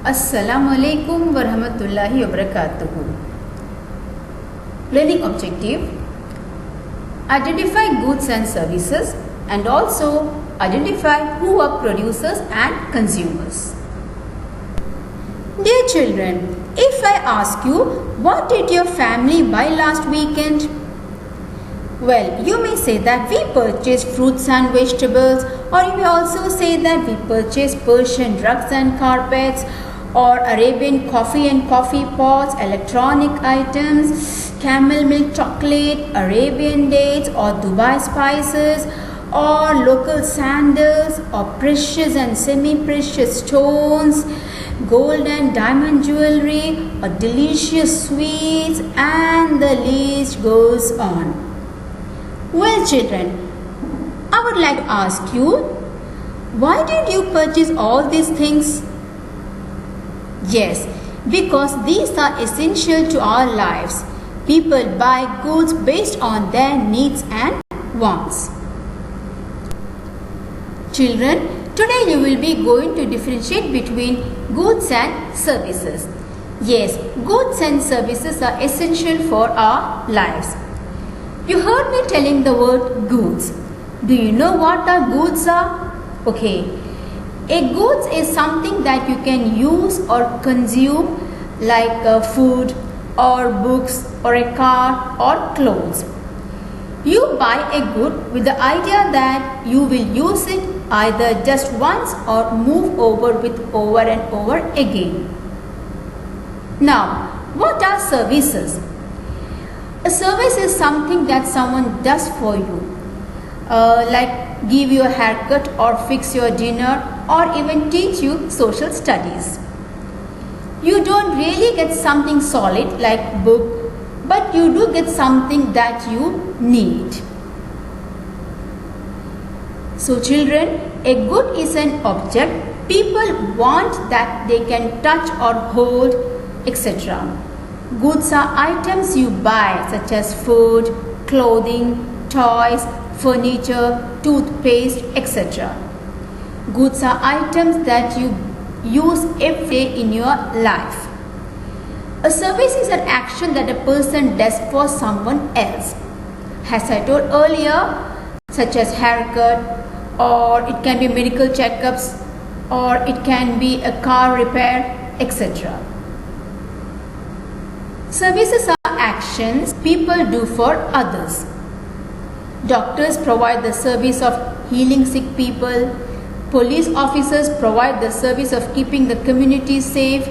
Assalamualaikum warahmatullahi wabarakatuh. Learning objective: identify goods and services and also identify who are producers and consumers. Dear children, if I ask you, what did your family buy last weekend? Well, you may say that we purchased fruits and vegetables, or you may also say that we purchased Persian rugs and carpets, or Arabian coffee and coffee pots, electronic items, camel milk chocolate, Arabian dates, or Dubai spices, or local sandals, or precious and semi-precious stones, gold and diamond jewelry, or delicious sweets, and the list goes on. Well, children, I would like to ask you, why did you purchase all these things? Yes, because these are essential to our lives. People buy goods based on their needs and wants. Children, today you will be going to differentiate between goods and services. Yes, goods and services are essential for our lives. You heard me telling the word goods. Do you know what our goods are? Okay. A goods is something that you can use or consume like food or books or a car or clothes. You buy a good with the idea that you will use it either just once or move over with over and over again. Now, what are services? A service is something that someone does for you, like give you a haircut or fix your dinner or even teach you social studies. You don't really get something solid like book, but you do get something that you need. So children, a good is an object people want that they can touch or hold, etc. Goods are items you buy such as food, clothing, toys, furniture, toothpaste, etc. Goods are items that you use every day in your life. A service is an action that a person does for someone else. As I told earlier, such as haircut, or it can be medical checkups, or it can be a car repair, etc. Services are actions people do for others. Doctors provide the service of healing sick people. Police officers provide the service of keeping the community safe.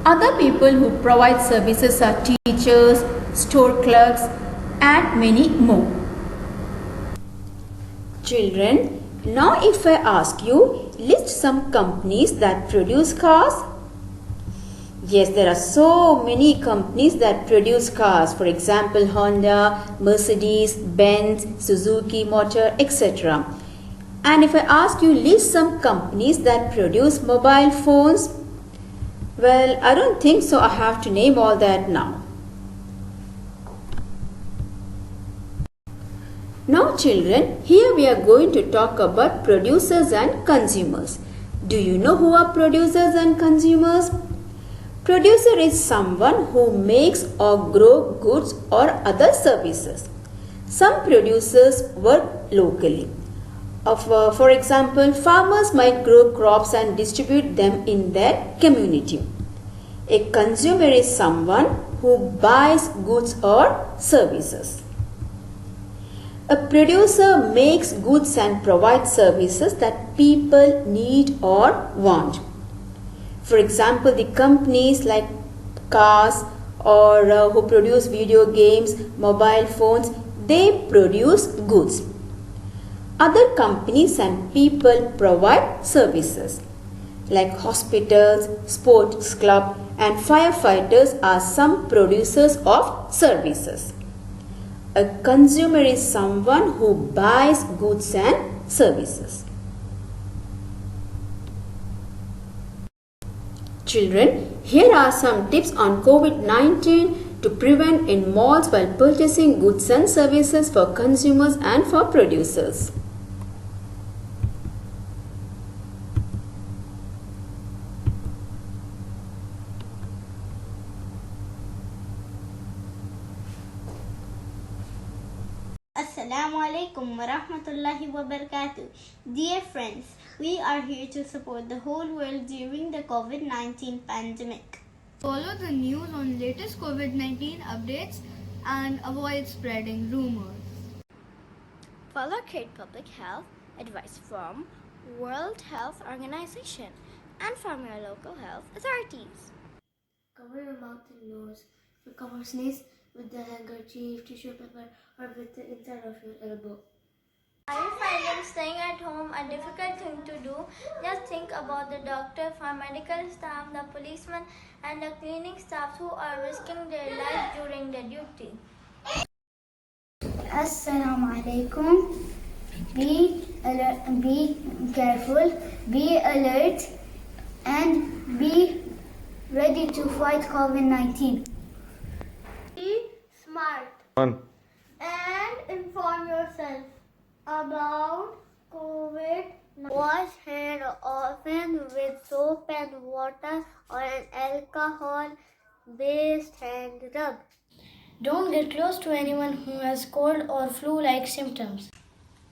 Other people who provide services are teachers, store clerks, and many more. Children, now if I ask you, list some companies that produce cars. Yes, there are so many companies that produce cars. For example, Honda, Mercedes, Benz, Suzuki Motor, etc. And if I ask you, list some companies that produce mobile phones. Well, I don't think so. I have to name all that now. Now children, here we are going to talk about producers and consumers. Do you know who are producers and consumers? Producer is someone who makes or grow goods or other services. Some producers work locally. For example, farmers might grow crops and distribute them in their community. A consumer is someone who buys goods or services. A producer makes goods and provides services that people need or want. For example, the companies like cars or who produce video games, mobile phones, they produce goods. Other companies and people provide services like hospitals, sports club, and firefighters are some producers of services. A consumer is someone who buys goods and services. Children, here are some tips on COVID-19 to prevent in malls while purchasing goods and services for consumers and for producers. Assalamu alaikum wa rahmatullahi wa barakatuh. Dear friends, we are here to support the whole world during the COVID-19 pandemic. Follow the news on latest COVID-19 updates and avoid spreading rumors. Follow Create Public Health advice from World Health Organization and from your local health authorities. Cover your mouth and nose. If you cough or sneeze, with the handkerchief, tissue paper, or with the inside of your elbow. Are you finding staying at home a difficult thing to do? Just think about the doctor, medical staff, the policemen, and the cleaning staff who are risking their lives during their duty. Assalamu alaikum. Be alert, be careful, be alert, and be ready to fight COVID-19. Be smart. And inform yourself about COVID. Wash hands often with soap and water or an alcohol-based hand rub. Don't get close to anyone who has cold or flu-like symptoms.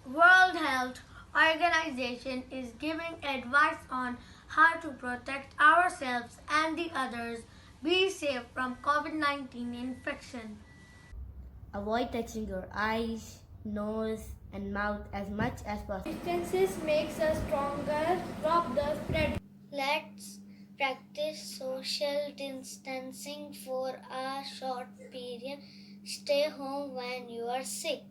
World Health Organization is giving advice on how to protect ourselves and the others. Be safe from COVID-19 infection. Avoid touching your eyes, nose, and mouth as much as possible. Distances makes us stronger. Stop the spread. Let's practice social distancing for a short period. Stay home when you are sick.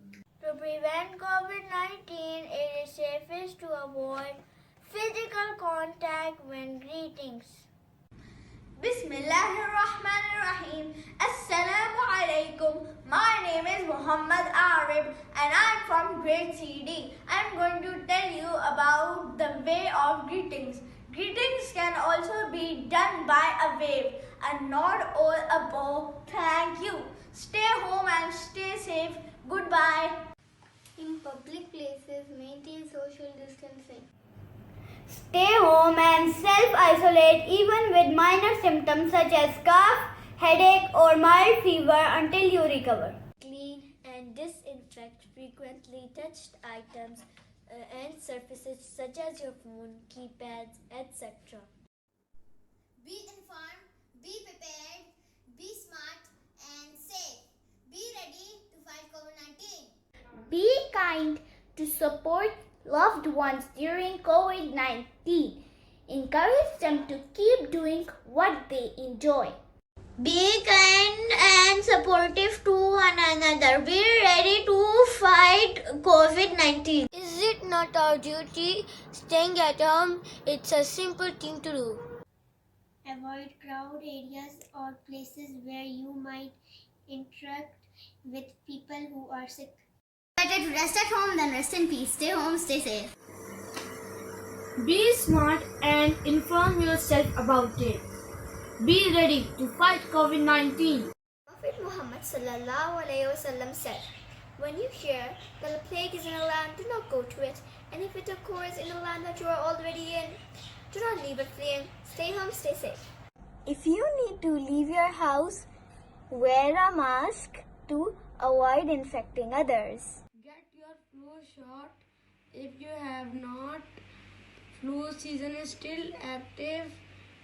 To prevent COVID-19, it is safest to avoid physical contact when greetings. Bismillahirrahmanirrahim. Assalamu alaikum. My name is Muhammad Arif and I'm from grade CD. I'm going to tell you about the way of greetings. Greetings can also be done by a wave, a nod or a bow. Thank you. Stay home and stay safe. Goodbye. In public places, maintain social distancing. Stay home and self-isolate even with minor symptoms such as cough, headache or mild fever until you recover. Clean and disinfect frequently touched items and surfaces such as your phone, keypads, etc. Be informed, be prepared, be smart and safe. Be ready to fight COVID-19. Be kind to support loved ones during COVID-19. Encourage them to keep doing what they enjoy. Be kind and supportive to one another. Be ready to fight COVID-19. Is it not our duty staying at home? It's a simple thing to do. Avoid crowd areas or places where you might interact with people who are sick. Better to rest at home than rest in peace. Stay home, stay safe. Be smart and inform yourself about it. Be ready to fight COVID-19. Prophet Muhammad said, "When you hear that a plague is in a land, do not go to it. And if it occurs in a land that you are already in, do not leave it fleeing. Stay home, stay safe." If you need to leave your house, wear a mask to avoid infecting others. Get your flu shot if you have not. Flu season is still active.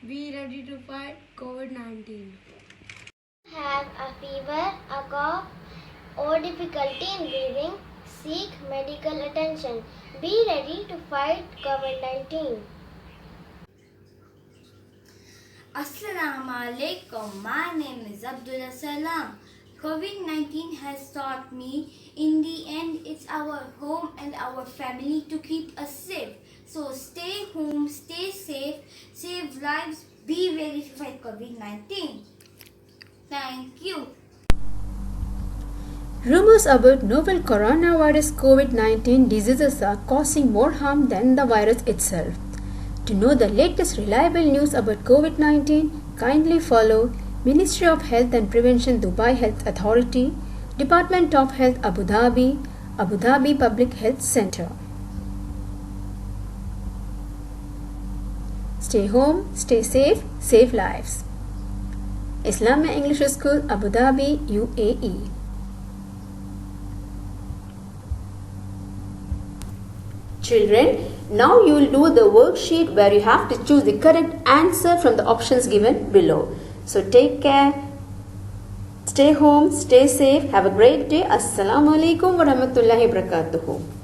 Be ready to fight COVID-19. Have a fever, a cough, or difficulty in breathing, seek medical attention. Be ready to fight COVID-19. Assalamu alaikum. My name is Abdullah Salam. COVID-19 has taught me in the end it's our home and our family to keep us safe. So stay home, stay safe, save lives, be ready to fight COVID-19. Thank you. Rumors about novel coronavirus COVID-19 diseases are causing more harm than the virus itself. To know the latest reliable news about COVID-19, kindly follow Ministry of Health and Prevention Dubai Health Authority, Department of Health Abu Dhabi, Abu Dhabi Public Health Center. Stay home, stay safe, save lives. Islamic English School, Abu Dhabi, UAE. Children, now you will do the worksheet where you have to choose the correct answer from the options given below. So take care, stay home, stay safe, have a great day. Assalamu alaikum wa rahmatullahi wa barakatuhu.